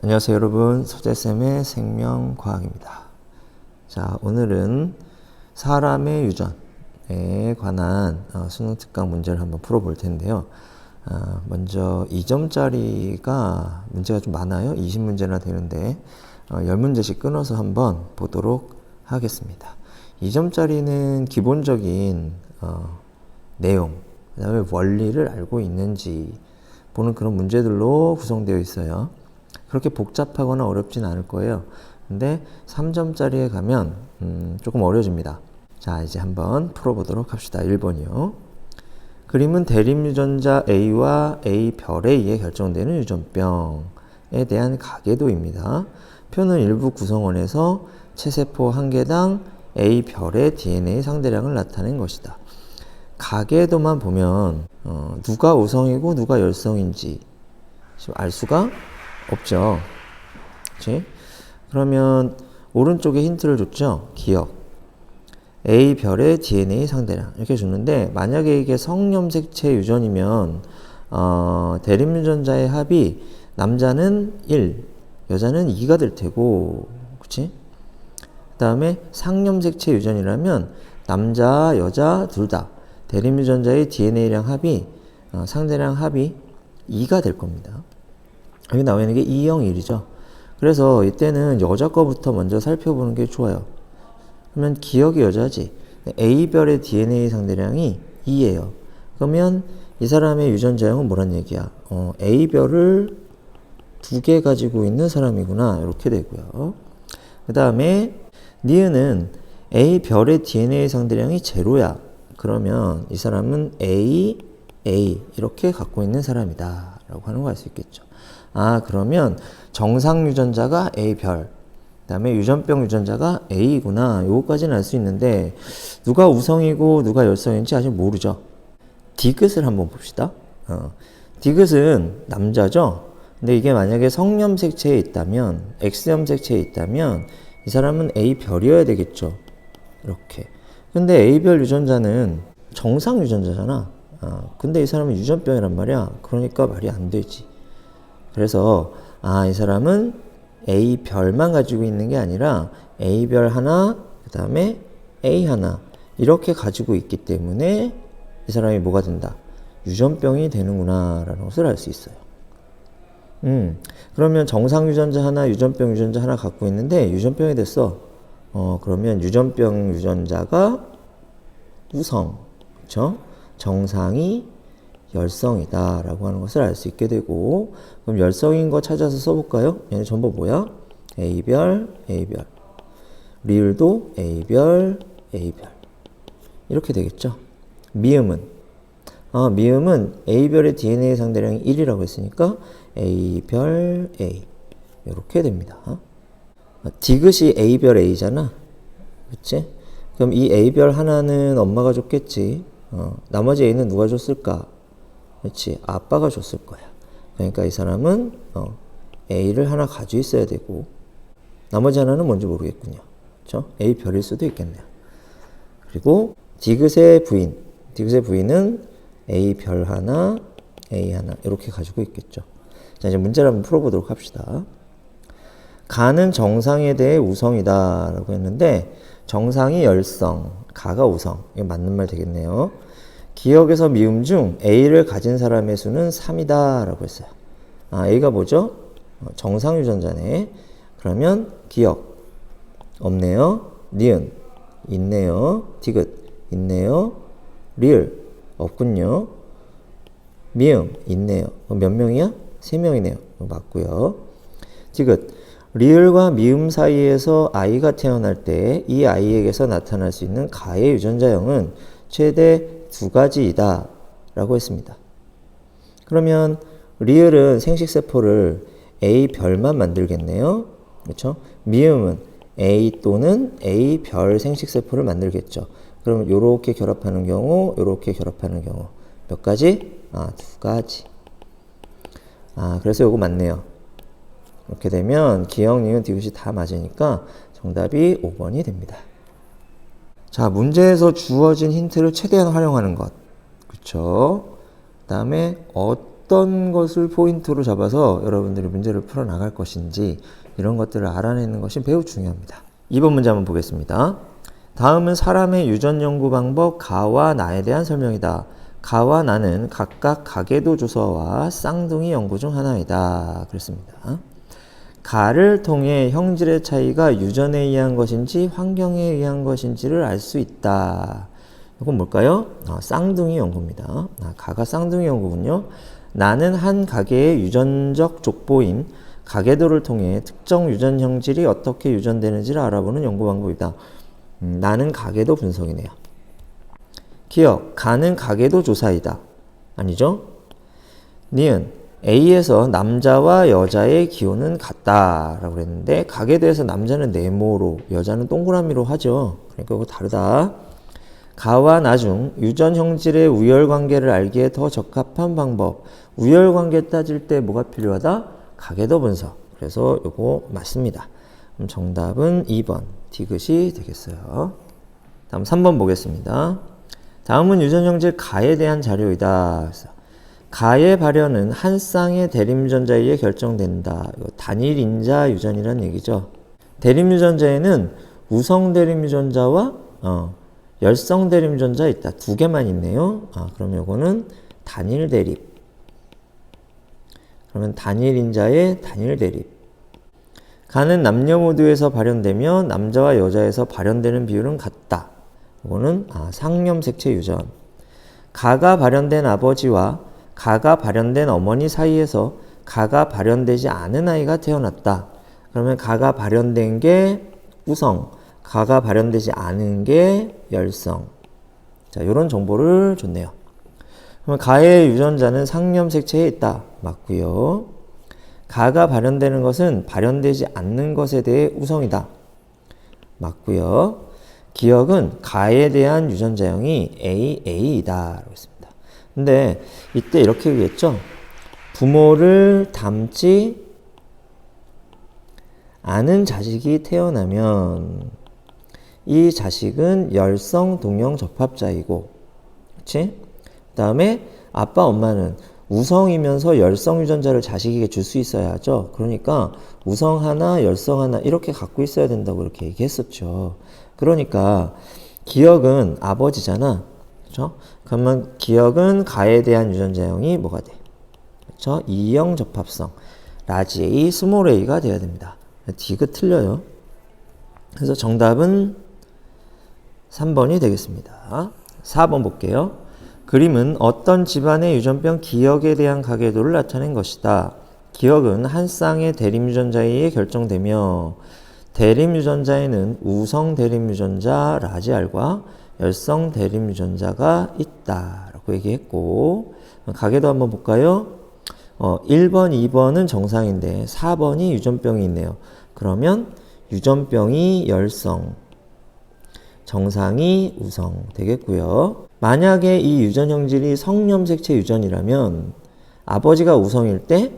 안녕하세요 여러분, 소재쌤의 생명과학입니다. 자, 오늘은 사람의 유전에 관한 수능 특강 문제를 한번 풀어볼 텐데요. 먼저 2점짜리가 문제가 좀 많아요. 20문제나 되는데 10문제씩 끊어서 한번 보도록 하겠습니다. 2점짜리는 기본적인 내용, 그 다음에 원리를 알고 있는지 보는 그런 문제들로 구성되어 있어요. 그렇게 복잡하거나 어렵진 않을 거예요. 근데 3점짜리에 가면 조금 어려집니다. 자, 이제 한번 풀어보도록 합시다. 1번이요. 그림은 대립유전자 A와 A별에 의해 결정되는 유전병에 대한 가계도입니다. 표는 일부 구성원에서 체세포 한 개당 A별의 DNA 상대량을 나타낸 것이다. 가계도만 보면 누가 우성이고 누가 열성인지 지금 알 수가 없죠. 그치? 그러면 오른쪽에 힌트를 줬죠. 기억. A별의 DNA 상대량 이렇게 줬는데 만약에 이게 성염색체 유전이면 대립유전자의 합이 남자는 1, 여자는 2가 될 테고, 그치? 그 다음에 상염색체 유전이라면 남자, 여자 둘 다 대립유전자의 DNA량 합이 상대량 합이 2가 될 겁니다. 여기 나와 있는 게 2, 0, 1이죠. 그래서 이때는 여자 거부터 먼저 살펴보는 게 좋아요. 그러면 기억이 여자지. A별의 DNA 상대량이 2예요. 그러면 이 사람의 유전자형은 뭐란 얘기야? A별을 2개 가지고 있는 사람이구나. 이렇게 되고요. 그 다음에 니은은 A별의 DNA 상대량이 제로야. 그러면 이 사람은 A 이렇게 갖고 있는 사람이다. 라고 하는 거 알 수 있겠죠. 그러면 정상 유전자가 A별, 그 다음에 유전병 유전자가 A구나. 요거까지는 알 수 있는데 누가 우성이고 누가 열성인지 아직 모르죠. 디귿을 한번 봅시다. 디귿은 남자죠. 근데 이게 만약에 성염색체에 있다면, X염색체에 있다면 이 사람은 A별이어야 되겠죠. 이렇게. 근데 A별 유전자는 정상 유전자잖아. 근데 이 사람은 유전병이란 말이야. 그러니까 말이 안 되지. 그래서 이 사람은 A별만 가지고 있는 게 아니라 A별 하나, 그 다음에 A 하나 이렇게 가지고 있기 때문에 이 사람이 뭐가 된다? 유전병이 되는구나 라는 것을 알 수 있어요. 그러면 정상 유전자 하나, 유전병 유전자 하나 갖고 있는데 유전병이 됐어. 그러면 유전병 유전자가 우성, 그렇죠? 정상이 열성이다 라고 하는 것을 알 수 있게 되고, 그럼 열성인 거 찾아서 써볼까요? 얘네 전부 뭐야? A별, A별. 리을도 A별, A별. 이렇게 되겠죠. 미음은 A별의 DNA 상대량이 1이라고 했으니까 A별, A. 이렇게 됩니다. 디귿이 A별, A잖아. 그치? 그럼 이 A별 하나는 엄마가 줬겠지. 나머지 A는 누가 줬을까? 그렇지. 아빠가 줬을 거야. 그러니까 이 사람은 A를 하나 가지고 있어야 되고 나머지 하나는 뭔지 모르겠군요. 그렇죠? A별일 수도 있겠네요. 그리고 디귿의 부인은 A별 하나, A 하나 이렇게 가지고 있겠죠. 자, 이제 문제를 한번 풀어보도록 합시다. 가는 정상에 대해 우성이다 라고 했는데 정상이 열성, 가가 우성. 이거 맞는 말 되겠네요. 기억에서 미음 중 A를 가진 사람의 수는 3이다 라고 했어요. A가 뭐죠? 정상 유전자네. 그러면 기억 없네요. 니은 있네요. 디귿 있네요. 리을 없군요. 미음 있네요. 몇 명이야? 3명이네요. 맞고요. 디귿 리을과 미음 사이에서 아이가 태어날 때 이 아이에게서 나타날 수 있는 가의 유전자형은 최대 2가지이다 라고 했습니다. 그러면 리을은 생식세포를 A별만 만들겠네요. 그렇죠? 미음은 A 또는 A별 생식세포를 만들겠죠. 그러면 요렇게 결합하는 경우, 요렇게 결합하는 경우 몇 가지? 2가지. 그래서 요거 맞네요. 이렇게 되면 기억, 니은, 디귿이 다 맞으니까 정답이 5번이 됩니다. 자, 문제에서 주어진 힌트를 최대한 활용하는 것. 그쵸? 그 다음에 어떤 것을 포인트로 잡아서 여러분들이 문제를 풀어나갈 것인지 이런 것들을 알아내는 것이 매우 중요합니다. 2번 문제 한번 보겠습니다. 다음은 사람의 유전 연구 방법 가와 나에 대한 설명이다. 가와 나는 각각 가계도 조사와 쌍둥이 연구 중 하나이다. 그렇습니다. 가를 통해 형질의 차이가 유전에 의한 것인지 환경에 의한 것인지를 알 수 있다. 이건 뭘까요? 쌍둥이 연구입니다. 가가 쌍둥이 연구군요. 나는 한 가계의 유전적 족보인 가계도를 통해 특정 유전 형질이 어떻게 유전되는지를 알아보는 연구 방법이다. 나는 가계도 분석이네요. 기억, 가는 가계도 조사이다. 아니죠? 니은, A에서 남자와 여자의 기호는 같다 라고 그랬는데 가계도에서 남자는 네모로 여자는 동그라미로 하죠. 그러니까 그거 다르다. 가와 나 중 유전 형질의 우열관계를 알기에 더 적합한 방법. 우열관계 따질 때 뭐가 필요하다? 가계도 분석. 그래서 요거 맞습니다. 그럼 정답은 2번 디귿이 되겠어요. 다음 3번 보겠습니다. 다음은 유전 형질 가에 대한 자료이다. 그래서 가의 발현은 한 쌍의 대립유전자에 의해 결정된다. 단일 인자 유전이라는 얘기죠. 대립유전자에는 우성 대립유전자와 열성 대립유전자 있다. 두 개만 있네요. 그럼 요거는 단일 대립. 그러면 단일 인자의 단일 대립. 가는 남녀 모두에서 발현되며 남자와 여자에서 발현되는 비율은 같다. 이거는 상염색체 유전. 가가 발현된 아버지와 가가 발현된 어머니 사이에서 가가 발현되지 않은 아이가 태어났다. 그러면 가가 발현된 게 우성, 가가 발현되지 않은 게 열성. 자, 이런 정보를 줬네요. 그러면 가의 유전자는 상염색체에 있다. 맞고요. 가가 발현되는 것은 발현되지 않는 것에 대해 우성이다. 맞고요. 기억은 가에 대한 유전자형이 AA이다. 그렇습니다. 근데 이때 이렇게 얘기했죠. 부모를 닮지 않은 자식이 태어나면 이 자식은 열성 동형 접합자이고, 그치? 그 다음에 아빠 엄마는 우성이면서 열성 유전자를 자식에게 줄 수 있어야 하죠. 그러니까 우성 하나, 열성 하나 이렇게 갖고 있어야 된다고 이렇게 얘기했었죠. 그러니까 기억은 아버지잖아. 그렇죠? 그러면 기억은 가에 대한 유전자형이 뭐가 돼? 그렇죠? 이형 접합성. 라지 A, 스몰 a가 돼야 됩니다. 디귿 틀려요. 그래서 정답은 3번이 되겠습니다. 4번 볼게요. 그림은 어떤 집안의 유전병 기억에 대한 가계도를 나타낸 것이다. 기억은 한 쌍의 대립유전자에 의해 결정되며 대립유전자에는 우성 대립유전자 라지 R과 열성 대립유전자가 있다 라고 얘기했고, 가계도 한번 볼까요? 1번, 2번은 정상인데 4번이 유전병이 있네요. 그러면 유전병이 열성, 정상이 우성 되겠고요. 만약에 이 유전 형질이 성염색체 유전이라면 아버지가 우성일 때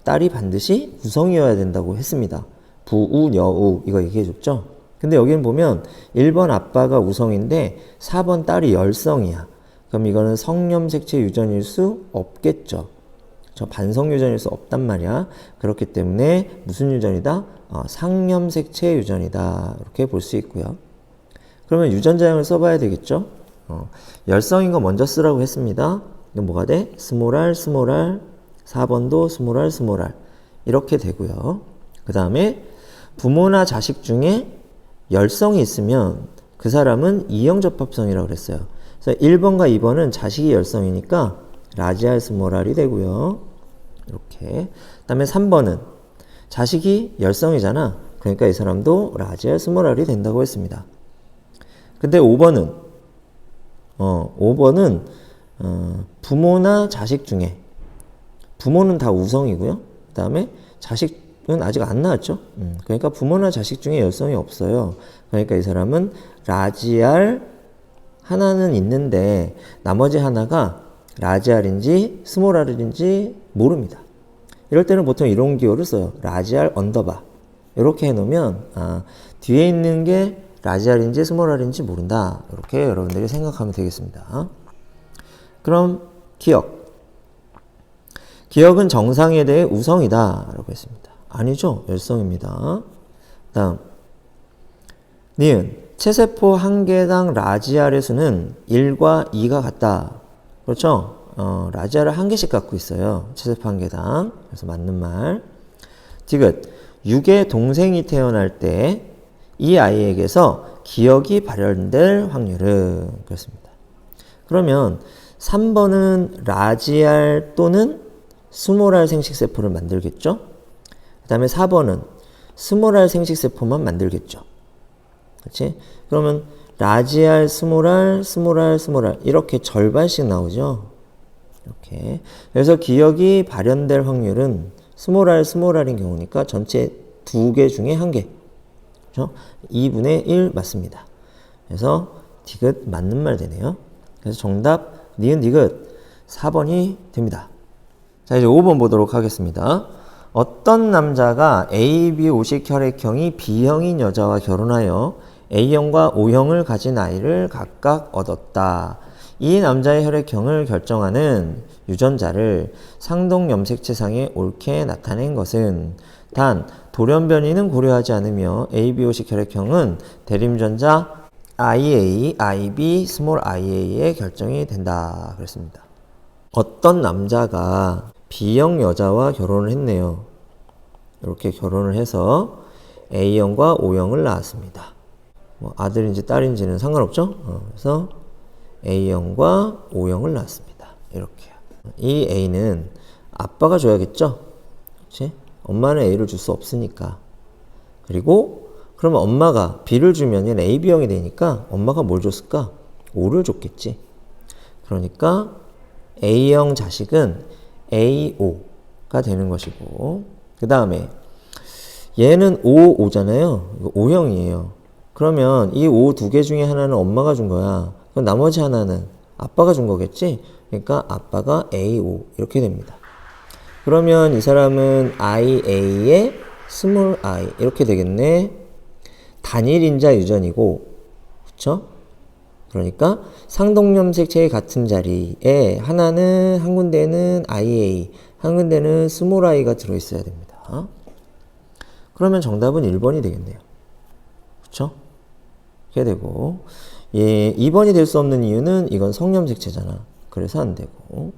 딸이 반드시 우성이어야 된다고 했습니다. 부우, 여우 이거 얘기해줬죠. 근데 여기는 보면 1번 아빠가 우성인데 4번 딸이 열성이야. 그럼 이거는 성염색체 유전일 수 없겠죠. 저 반성 유전일 수 없단 말이야. 그렇기 때문에 무슨 유전이다? 상염색체 유전이다. 이렇게 볼 수 있고요. 그러면 유전자형을 써봐야 되겠죠. 열성인 거 먼저 쓰라고 했습니다. 이건 뭐가 돼? 스몰 r, 스몰 r, 4번도 스몰 r, 스몰 r 이렇게 되고요. 그 다음에 부모나 자식 중에 열성이 있으면 그 사람은 이형 접합성이라고 그랬어요. 그래서 1번과 2번은 자식이 열성이니까 라지 R, 스몰 r이 되고요. 이렇게. 그 다음에 3번은 자식이 열성이잖아. 그러니까 이 사람도 라지 R, 스몰 r이 된다고 했습니다. 근데 5번은 부모나 자식 중에 부모는 다 우성이고요. 그 다음에 자식은 아직 안 나왔죠. 그러니까 부모나 자식 중에 열성이 없어요. 그러니까 이 사람은 라지 R 하나는 있는데 나머지 하나가 라지 R인지 스몰 r인지 모릅니다. 이럴 때는 보통 이런 기호를 써요. 라지 R 언더바 이렇게 해놓으면 뒤에 있는 게 라지 R인지 스몰 r인지 모른다. 이렇게 여러분들이 생각하면 되겠습니다. 그럼 기억. 기억은 정상에 대해 우성이다 라고 했습니다. 아니죠. 열성입니다. 다음 니은 체세포 한 개당 라지알의 수는 1과 2가 같다. 그렇죠? 라지알을 한 개씩 갖고 있어요. 체세포 한 개당. 그래서 맞는 말. 디귿 6의 동생이 태어날 때 이 아이에게서 기억이 발현될 확률은 그렇습니다. 그러면 3번은 라지알 또는 스몰알 생식세포를 만들겠죠? 그 다음에 4번은 스몰알 생식세포만 만들겠죠? 그렇지? 그러면 라지알, 스몰알, 스몰알, 스몰알 이렇게 절반씩 나오죠? 이렇게. 그래서 기억이 발현될 확률은 스몰알, 스몰알인 경우니까 전체 2개 중에 1개. 그렇죠? 2분의 1 맞습니다. 그래서 디귿 맞는 말 되네요. 그래서 정답 니은 디귿 4번이 됩니다. 자, 이제 5번 보도록 하겠습니다. 어떤 남자가 AB 오식 혈액형이 B형인 여자와 결혼하여 A형과 O형을 가진 아이를 각각 얻었다. 이 남자의 혈액형을 결정하는 유전자를 상동염색체상에 옳게 나타낸 것은 단 돌연변이는 고려하지 않으며 ABO식 혈액형은 대림전자 IA, IB, 스몰 ia의 결정이 된다. 그랬습니다. 어떤 남자가 B형 여자와 결혼을 했네요. 이렇게 결혼을 해서 A형과 O형을 낳았습니다. 뭐 아들인지 딸인지는 상관없죠? 그래서 A형과 O형을 낳았습니다. 이렇게요. 이 A는 아빠가 줘야겠죠? 그렇지? 엄마는 A를 줄 수 없으니까. 그리고 그러면 엄마가 B를 주면 AB형이 되니까 엄마가 뭘 줬을까? O를 줬겠지. 그러니까 A형 자식은 AO가 되는 것이고, 그 다음에 얘는 OO잖아요. 이거 O형이에요. 그러면 이 O 2개 중에 하나는 엄마가 준 거야. 그럼 나머지 하나는 아빠가 준 거겠지? 그러니까 아빠가 AO 이렇게 됩니다. 그러면 이 사람은 IA의 스몰 i 이렇게 되겠네. 단일인자 유전이고, 그쵸? 그러니까 상동염색체의 같은 자리에 하나는 한 군데는 IA, 한 군데는 스몰 i가 들어있어야 됩니다. 그러면 정답은 1번이 되겠네요. 그쵸? 이렇게 되고, 예, 2번이 될 수 없는 이유는 이건 성염색체잖아. 그래서 안 되고,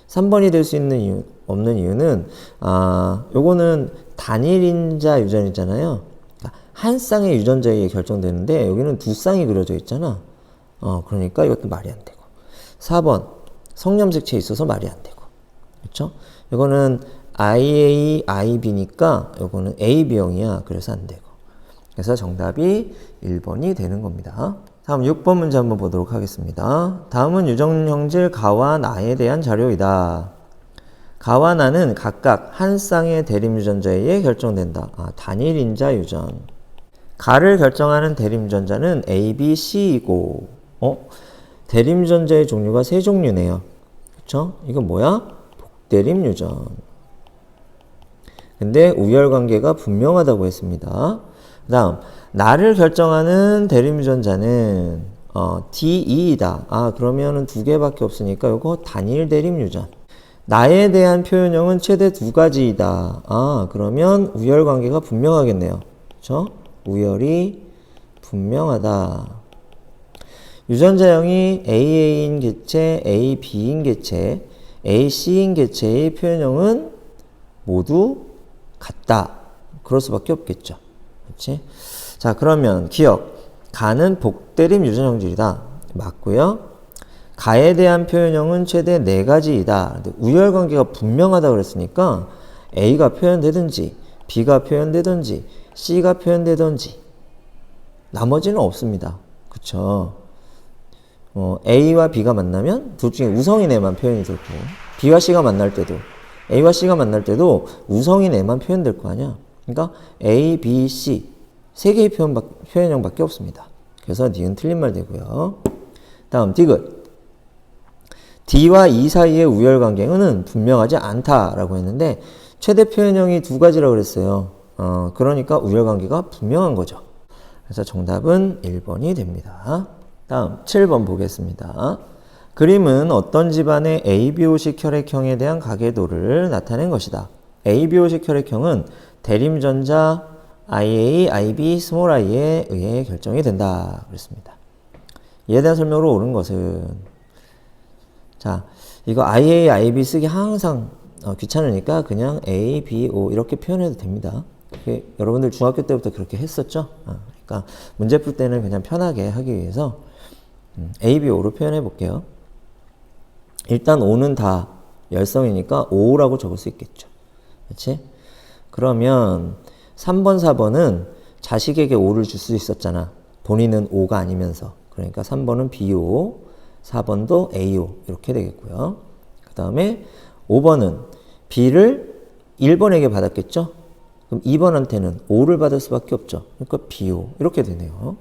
3번이 될 수 있는 없는 이유는 요거는 단일인자 유전이잖아요. 그러니까 한 쌍의 유전자에 의해 결정되는데 여기는 2쌍이 그려져 있잖아. 그러니까 이것도 말이 안 되고. 4번 성염색체에 있어서 말이 안 되고. 그렇죠? 이거는 IA, IB니까 이거는 AB형이야. 그래서 안 되고. 그래서 정답이 1번이 되는 겁니다. 다음 6번 문제 한번 보도록 하겠습니다. 다음은 유전형질 가와 나에 대한 자료이다. 가와 나는 각각 한 쌍의 대림유전자에 의해 결정된다. 단일인자 유전. 가를 결정하는 대림유전자는 A, B, C이고, 대림유전자의 종류가 3종류네요. 그쵸? 이건 뭐야? 복대림유전. 근데 우열관계가 분명하다고 했습니다. 그 다음 나를 결정하는 대림유전자는 DE이다. 그러면은 2개밖에 없으니까 이거 단일 대림유전. 나에 대한 표현형은 최대 2가지이다. 그러면 우열관계가 분명하겠네요. 그렇죠? 우열이 분명하다. 유전자형이 AA인 개체, AB인 개체, AC인 개체의 표현형은 모두 같다. 그럴 수밖에 없겠죠. 그렇지? 자, 그러면 기억. 가는 복대림 유전형질이다. 맞고요. 가에 대한 표현형은 최대 4가지이다. 우열관계가 분명하다 그랬으니까 A가 표현되든지 B가 표현되든지 C가 표현되든지 나머지는 없습니다. 그쵸? A와 B가 만나면 둘 중에 우성인 애만 표현이 되고, B와 C가 만날 때도, A와 C가 만날 때도 우성인 애만 표현될 거 아니야. 그러니까 A, B, C 3개의 표현형밖에 없습니다. 그래서 니은 틀린 말 되고요. 다음 디귿. D와 E 사이의 우열관계는 분명하지 않다라고 했는데 최대 표현형이 2가지라고 그랬어요. 그러니까 우열관계가 분명한 거죠. 그래서 정답은 1번이 됩니다. 다음 7번 보겠습니다. 그림은 어떤 집안의 ABO식 혈액형에 대한 가계도를 나타낸 것이다. ABO식 혈액형은 대림전자 IA, IB, 스몰 i에 의해 결정이 된다. 그랬습니다. 이에 대한 설명으로 옳은 것은 자, 이거 IA, IB 쓰기 항상 귀찮으니까 그냥 A, B, O 이렇게 표현해도 됩니다. 여러분들 중학교 때부터 그렇게 했었죠? 그러니까 문제 풀 때는 그냥 편하게 하기 위해서 A, B, O로 표현해 볼게요. 일단 O는 다 열성이니까 O라고 적을 수 있겠죠. 그렇지? 그러면 3번, 4번은 자식에게 O를 줄 수 있었잖아. 본인은 O가 아니면서. 그러니까 3번은 BO, 4번도 AO 이렇게 되겠고요. 그 다음에 5번은 B를 1번에게 받았겠죠? 그럼 2번한테는 O를 받을 수밖에 없죠. 그러니까 BO 이렇게 되네요.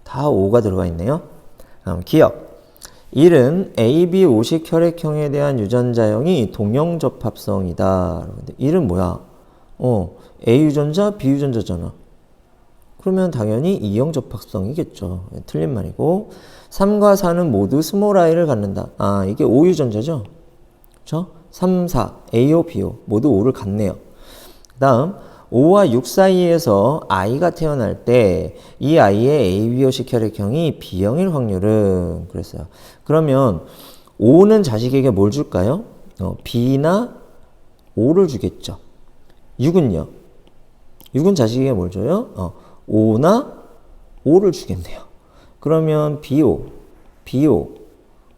다 O가 들어가 있네요. 다음 기억. 1은 AB5식 혈액형에 대한 유전자형이 동형접합성이다. 1은 뭐야? A 유전자, B 유전자잖아. 그러면 당연히 이형접합성이겠죠. 틀린 말이고 3과 4는 모두 스몰 i를 갖는다. 이게 O 유전자죠? 그렇죠? 3, 4, AO, BO 모두 O를 갖네요. 그 다음 5와 6 사이에서 I가 태어날 때 이 아이의 ABO식 혈액형이 B형일 확률은 그랬어요. 그러면 5는 자식에게 뭘 줄까요? B나 O를 주겠죠. 6은요? 6은 자식에게 뭘 줘요? 5나 O를 주겠네요. 그러면 BO, BO,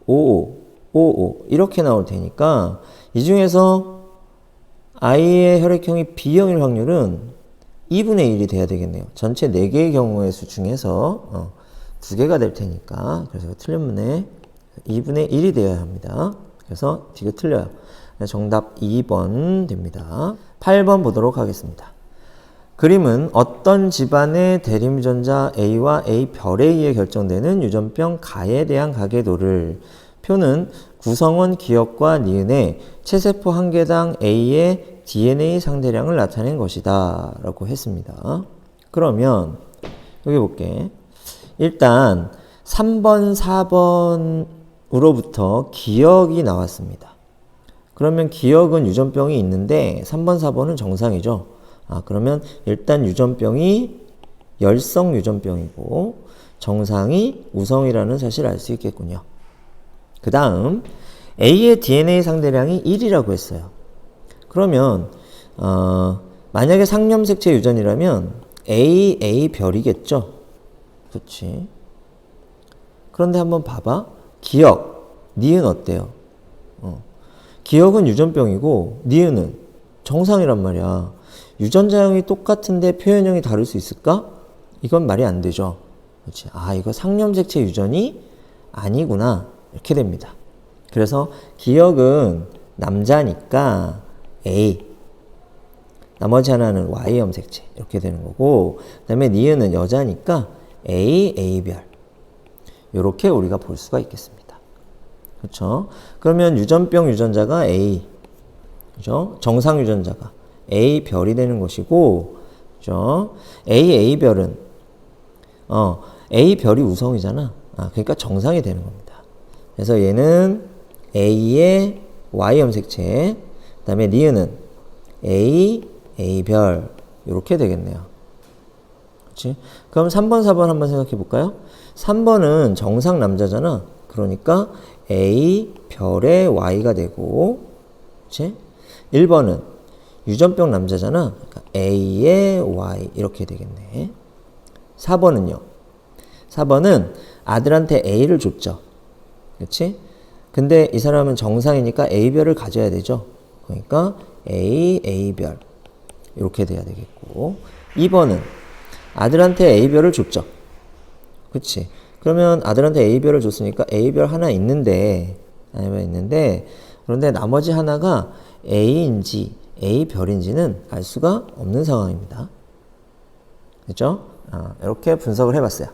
OO, OO 이렇게 나올 테니까 이 중에서 I의 혈액형이 B형일 확률은 2분의 1이 돼야 되겠네요. 전체 4개의 경우의 수 중에서 2개가 될 테니까 그래서 틀린 문에 2분의 1이 되어야 합니다. 그래서 D가 틀려요. 정답 2번 됩니다. 8번 보도록 하겠습니다. 그림은 어떤 집안의 대림전자 A와 A별에 의해 결정되는 유전병 가에 대한 가계도를 표는 구성원 기억과 니은의 체세포 한 개당 A의 DNA 상대량을 나타낸 것이다 라고 했습니다. 그러면 여기 볼게. 일단 3번, 4번으로부터 기억이 나왔습니다. 그러면 기억은 유전병이 있는데 3번, 4번은 정상이죠. 그러면 일단 유전병이 열성 유전병이고 정상이 우성이라는 사실을 알 수 있겠군요. 그 다음 A의 DNA 상대량이 1이라고 했어요. 그러면 만약에 상염색체 유전이라면 A별이겠죠. 그렇지. 그런데 한번 봐봐. 기억, 니은 어때요? 기억은 유전병이고 니은은 정상이란 말이야. 유전자형이 똑같은데 표현형이 다를 수 있을까? 이건 말이 안 되죠. 그렇지. 이거 상염색체 유전이 아니구나. 이렇게 됩니다. 그래서 기억은 남자니까 A, 나머지 하나는 Y 염색체 이렇게 되는 거고 그 다음에 니은은 여자니까 A별 이렇게 우리가 볼 수가 있겠습니다. 그렇죠? 그러면 유전병 유전자가 A, 그렇죠? 정상 유전자가 A별이 되는 것이고, 그렇죠? A별은 A별이 우성이잖아. 그러니까 정상이 되는 겁니다. 그래서 얘는 A의 Y 염색체, 그 다음에 니은은 A별 이렇게 되겠네요. 그렇지? 그럼 3번, 4번 한번 생각해 볼까요? 3번은 정상 남자잖아. 그러니까 A별의 Y가 되고, 그렇지? 1번은 유전병 남자잖아. 그러니까 A의 Y 이렇게 되겠네. 4번은요. 4번은 아들한테 A를 줬죠. 그렇지? 근데 이 사람은 정상이니까 A별을 가져야 되죠. 그러니까 A별 이렇게 돼야 되겠고 2번은 아들한테 A별을 줬죠. 그렇지? 그러면 아들한테 A별을 줬으니까 A별 하나 있는데 그런데 나머지 하나가 A인지 A별인지는 알 수가 없는 상황입니다. 그렇죠? 이렇게 분석을 해봤어요.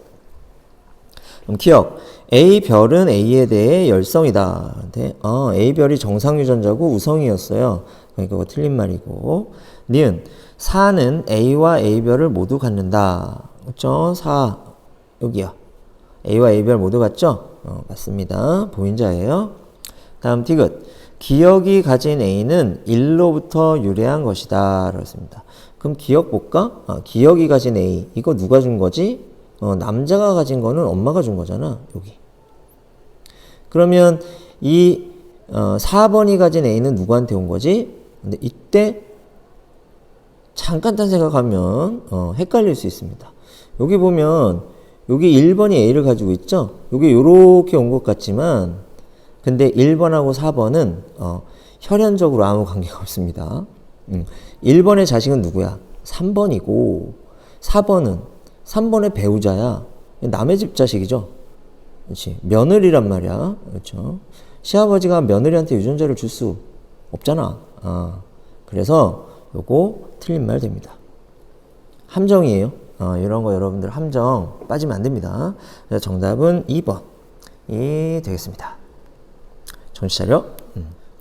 그럼 기억. A별은 A에 대해 열성이다. 근데 A별이 정상 유전자고 우성이었어요. 그러니까 그거 틀린 말이고. 니은. 4는 A와 A별을 모두 갖는다. 그렇죠? 4 여기요. A와 A별 모두 갖죠? 맞습니다. 보인자예요. 다음 디귿. 기억이 가진 A는 1로부터 유래한 것이다. 그렇습니다. 그럼 기억 볼까? 기억이 가진 A. 이거 누가 준 거지? 남자가 가진 거는 엄마가 준 거잖아. 여기. 그러면 이 4번이 가진 A는 누구한테 온 거지? 근데 이때 잠깐 딴 생각하면 헷갈릴 수 있습니다. 여기 보면 여기 1번이 A를 가지고 있죠? 여기 요렇게 온 것 같지만 근데 1번하고 4번은 혈연적으로 아무 관계가 없습니다. 1번의 자식은 누구야? 3번이고 4번은 3번의 배우자야. 남의 집 자식이죠. 그렇지. 며느리란 말이야. 그렇죠. 시아버지가 며느리한테 유전자를 줄 수 없잖아. 그래서 요거 틀린 말 됩니다. 함정이에요. 이런 거 여러분들 함정 빠지면 안 됩니다. 정답은 2번이 되겠습니다. 정신 차려.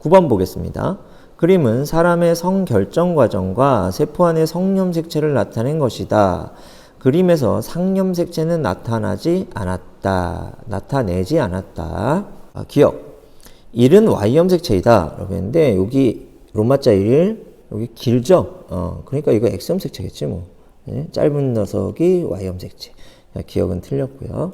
9번 보겠습니다. 그림은 사람의 성결정 과정과 세포 안의 성염색체를 나타낸 것이다. 그림에서 상염색체는 나타내지 않았다. 기억. 1은 Y염색체이다. 라고 했는데, 여기 로마자 1, 여기 길죠? 그러니까 이거 X염색체겠지, 뭐. 네? 짧은 녀석이 Y염색체. 기억은 틀렸고요.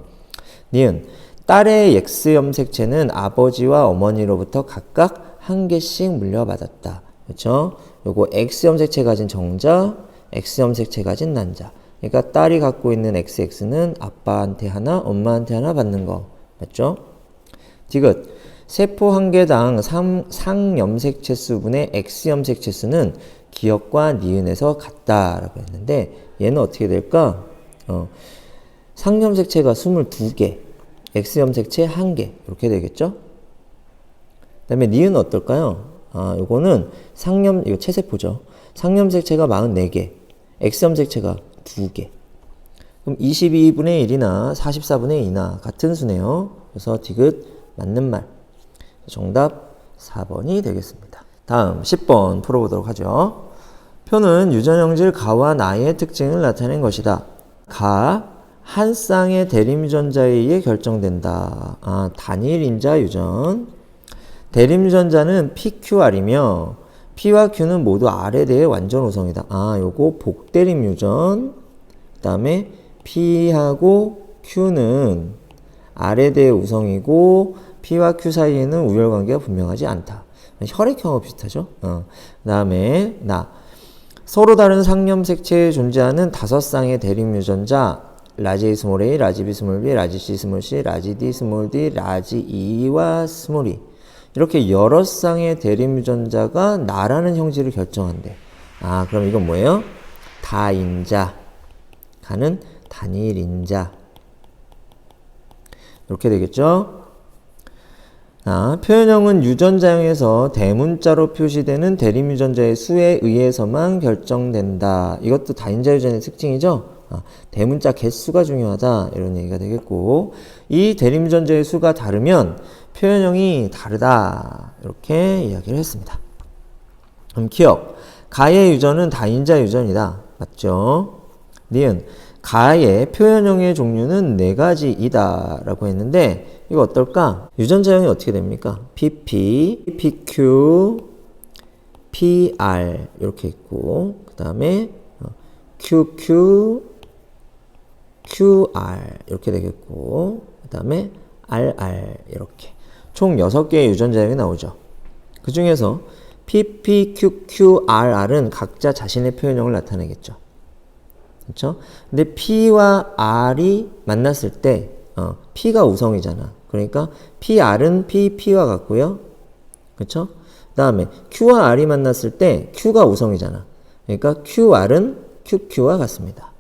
니은. 딸의 X염색체는 아버지와 어머니로부터 각각 한 개씩 물려받았다. 그렇죠? 요거 X염색체 가진 정자, X염색체 가진 난자. 그러니까 딸이 갖고 있는 XX는 아빠한테 하나, 엄마한테 하나 받는 거. 맞죠? 디귿. 세포 한 개당 상염색체 수분의 X염색체 수는 기억과 니은에서 같다라고 했는데 얘는 어떻게 될까? 상염색체가 22개, X염색체 1개 이렇게 되겠죠? 그 다음에 니은은 어떨까요? 요거는 이거 체세포죠. 상염색체가 44개, X염색체가 2개. 그럼 22분의 1이나 44분의 2나 같은 수네요. 그래서 디귿 맞는 말. 정답 4번이 되겠습니다. 다음 10번 풀어보도록 하죠. 표는 유전형질 가와 나의 특징을 나타낸 것이다. 가, 한 쌍의 대립유전자에 의해 결정된다. 단일인자 유전. 대립유전자는 PQR이며 P와 Q는 모두 R에 대해 완전 우성이다. 요거 복대립유전. 그 다음에 P하고 Q는 R에 대해 우성이고 P와 Q 사이에는 우열관계가 분명하지 않다. 혈액형하고 비슷하죠? 그 다음에 서로 다른 상염색체에 존재하는 5쌍의 대립유전자 라지 A 스몰 A, 라지 B 스몰 B, 라지 C 스몰 C, 라지 D 스몰 D, 라지 E와 스몰 E 이렇게 여러 쌍의 대립유전자가 나라는 형질을 결정한대. 그럼 이건 뭐예요? 다인자. 가는 단일인자. 이렇게 되겠죠? 표현형은 유전자형에서 대문자로 표시되는 대립유전자의 수에 의해서만 결정된다. 이것도 다인자 유전의 특징이죠? 대문자 개수가 중요하다. 이런 얘기가 되겠고, 이 대립유전자의 수가 다르면 표현형이 다르다. 이렇게 이야기를 했습니다. 그럼 기억. 가의 유전은 다인자 유전이다. 맞죠? 니은. 가의 표현형의 종류는 4가지이다 라고 했는데 이거 어떨까? 유전자형이 어떻게 됩니까? PP, PQ, PR 이렇게 있고 그 다음에 QQ, QR 이렇게 되겠고 그 다음에 RR 이렇게 총 6개의 유전자형이 나오죠. 그 중에서 PP, QQ, RR은 각자 자신의 표현형을 나타내겠죠. 그렇죠? 근데 P와 R이 만났을 때 P가 우성이잖아. 그러니까 PR은 P와 같고요. 그렇죠? 그다음에 Q와 R이 만났을 때 Q가 우성이잖아. 그러니까 QR은 QQ와 같습니다.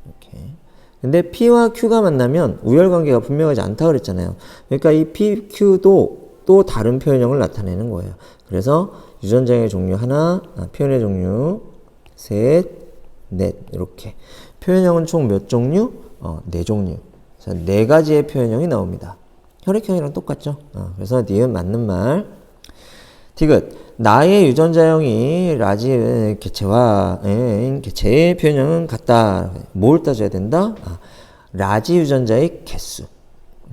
이렇게. 근데 P와 Q가 만나면 우열관계가 분명하지 않다 그랬잖아요. 그러니까 이 PQ도 또 다른 표현형을 나타내는 거예요. 그래서 유전자의 종류 하나, 표현의 종류 셋, 넷 이렇게 표현형은 총 몇 종류? 4종류. 자, 4가지의 표현형이 나옵니다. 혈액형이랑 똑같죠? 그래서 니은 맞는 말. 디귿. 나의 유전자형이 라지 개체와 개체의 표현형은 같다. 뭘 따져야 된다? 라지 유전자의 개수.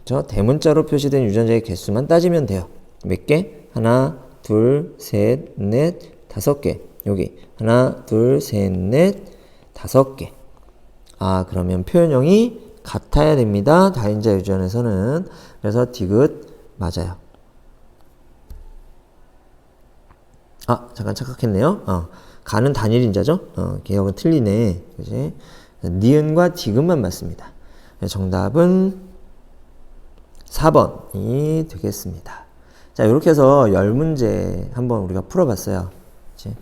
그렇죠? 대문자로 표시된 유전자의 개수만 따지면 돼요. 몇 개? 하나, 둘, 셋, 넷, 다섯 개. 여기 하나, 둘, 셋, 넷, 다섯 개. 아, 그러면 표현형이 같아야 됩니다. 다인자 유전에서는. 그래서 디귿 맞아요. 아, 잠깐 착각했네요. 가는 단일인자죠? 개혁은 틀리네. 그지? 니은과 디귿만 맞습니다. 정답은 4번이 되겠습니다. 자, 이렇게 해서 10문제 한번 우리가 풀어봤어요. 그치?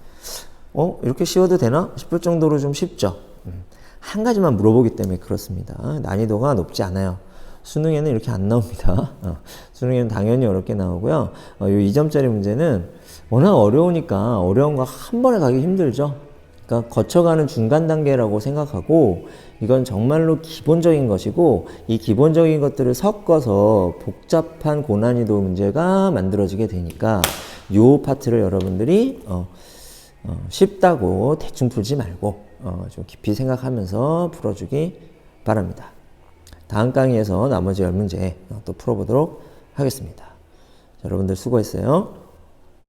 이렇게 쉬워도 되나 싶을 정도로 좀 쉽죠? 한 가지만 물어보기 때문에 그렇습니다. 난이도가 높지 않아요. 수능에는 이렇게 안 나옵니다. 수능에는 당연히 어렵게 나오고요. 이 2점짜리 문제는 워낙 어려우니까 어려운 거 한 번에 가기 힘들죠. 그러니까 거쳐가는 중간 단계라고 생각하고 이건 정말로 기본적인 것이고 이 기본적인 것들을 섞어서 복잡한 고난이도 문제가 만들어지게 되니까 이 파트를 여러분들이 쉽다고 대충 풀지 말고 좀 깊이 생각하면서 풀어주기 바랍니다. 다음 강의에서 나머지 10문제 또 풀어보도록 하겠습니다. 자, 여러분들 수고했어요.